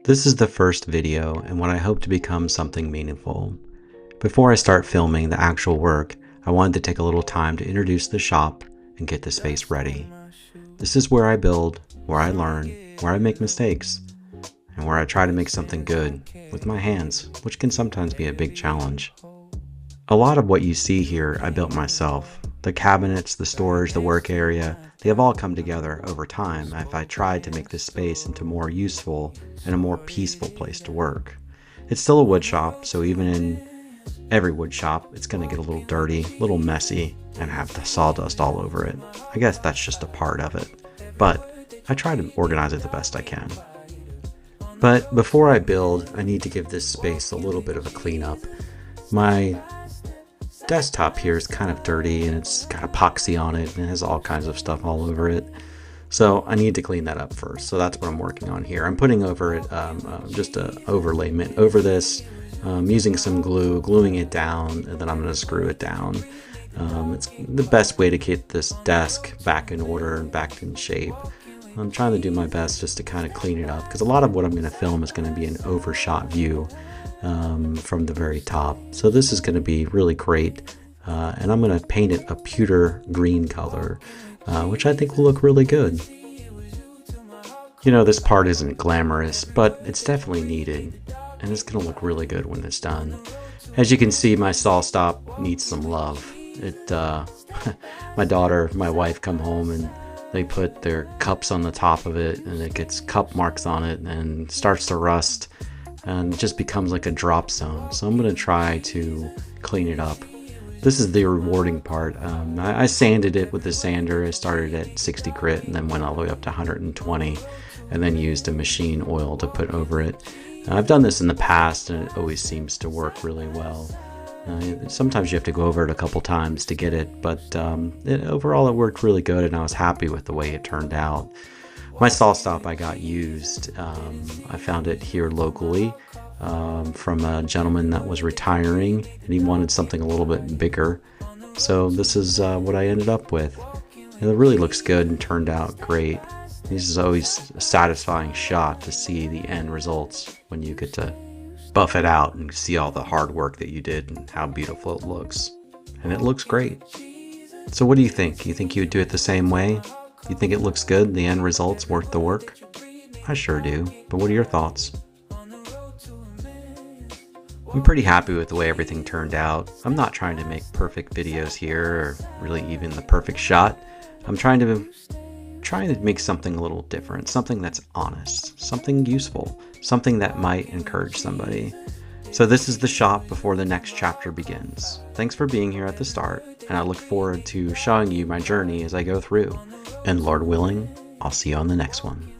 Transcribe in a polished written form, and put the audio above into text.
This is the first video and what I hope to become something meaningful. Before I start filming the actual work, I wanted to take a little time to introduce the shop and get the space ready. This is where I build, where I learn, where I make mistakes, and where I try to make something good with my hands, which can sometimes be a big challenge. A lot of what you see here I built myself. The cabinets, the storage, the work area, they have all come together over time as I tried to make this space into a more useful and a more peaceful place to work. It's still a wood shop, so even in every wood shop, it's going to get a little dirty, a little messy, and have the sawdust all over it. I guess that's just a part of it, but I try to organize it the best I can. But before I build, I need to give this space a little bit of a cleanup. My desktop here is kind of dirty and it's got epoxy on it and it has all kinds of stuff all over it. So I need to clean that up first. So that's what I'm working on here. I'm putting over it just an overlayment over this, using some glue, gluing it down, and then I'm going to screw it down. It's the best way to get this desk back in order and back in shape. I'm trying to do my best just to kind of clean it up because a lot of what I'm going to film is going to be an overshot view from the very top. So this is going to be really great, and I'm going to paint it a pewter green color, which I think will look really good. You know, this part isn't glamorous, but it's definitely needed, and it's going to look really good when it's done. As you can see, my saw stop needs some love. My daughter, my wife come home and they put their cups on the top of it and it gets cup marks on it and starts to rust and it just becomes like a drop zone. So I'm going to try to clean it up. This is the rewarding part. I sanded it with the sander. I started at 60 grit and then went all the way up to 120 and then used a machine oil to put over it. I've done this in the past and it always seems to work really well. Sometimes you have to go over it a couple times to get it, but overall it worked really good and I was happy with the way it turned out. My saw stop I got used. I found it here locally from a gentleman that was retiring and he wanted something a little bit bigger. So this is what I ended up with. It really looks good and turned out great. This is always a satisfying shot to see the end results when you get to buff it out and see all the hard work that you did and how beautiful it looks. And it looks great. So what do you think? You think you would do it the same way? You think it looks good? The end result's worth the work? I sure do. But what are your thoughts? I'm pretty happy with the way everything turned out. I'm not trying to make perfect videos here or really even the perfect shot. I'm trying to make something a little different, something that's honest, something useful, something that might encourage somebody. So this is the shop before the next chapter begins. Thanks for being here at the start, and I look forward to showing you my journey as I go through. And Lord willing, I'll see you on the next one.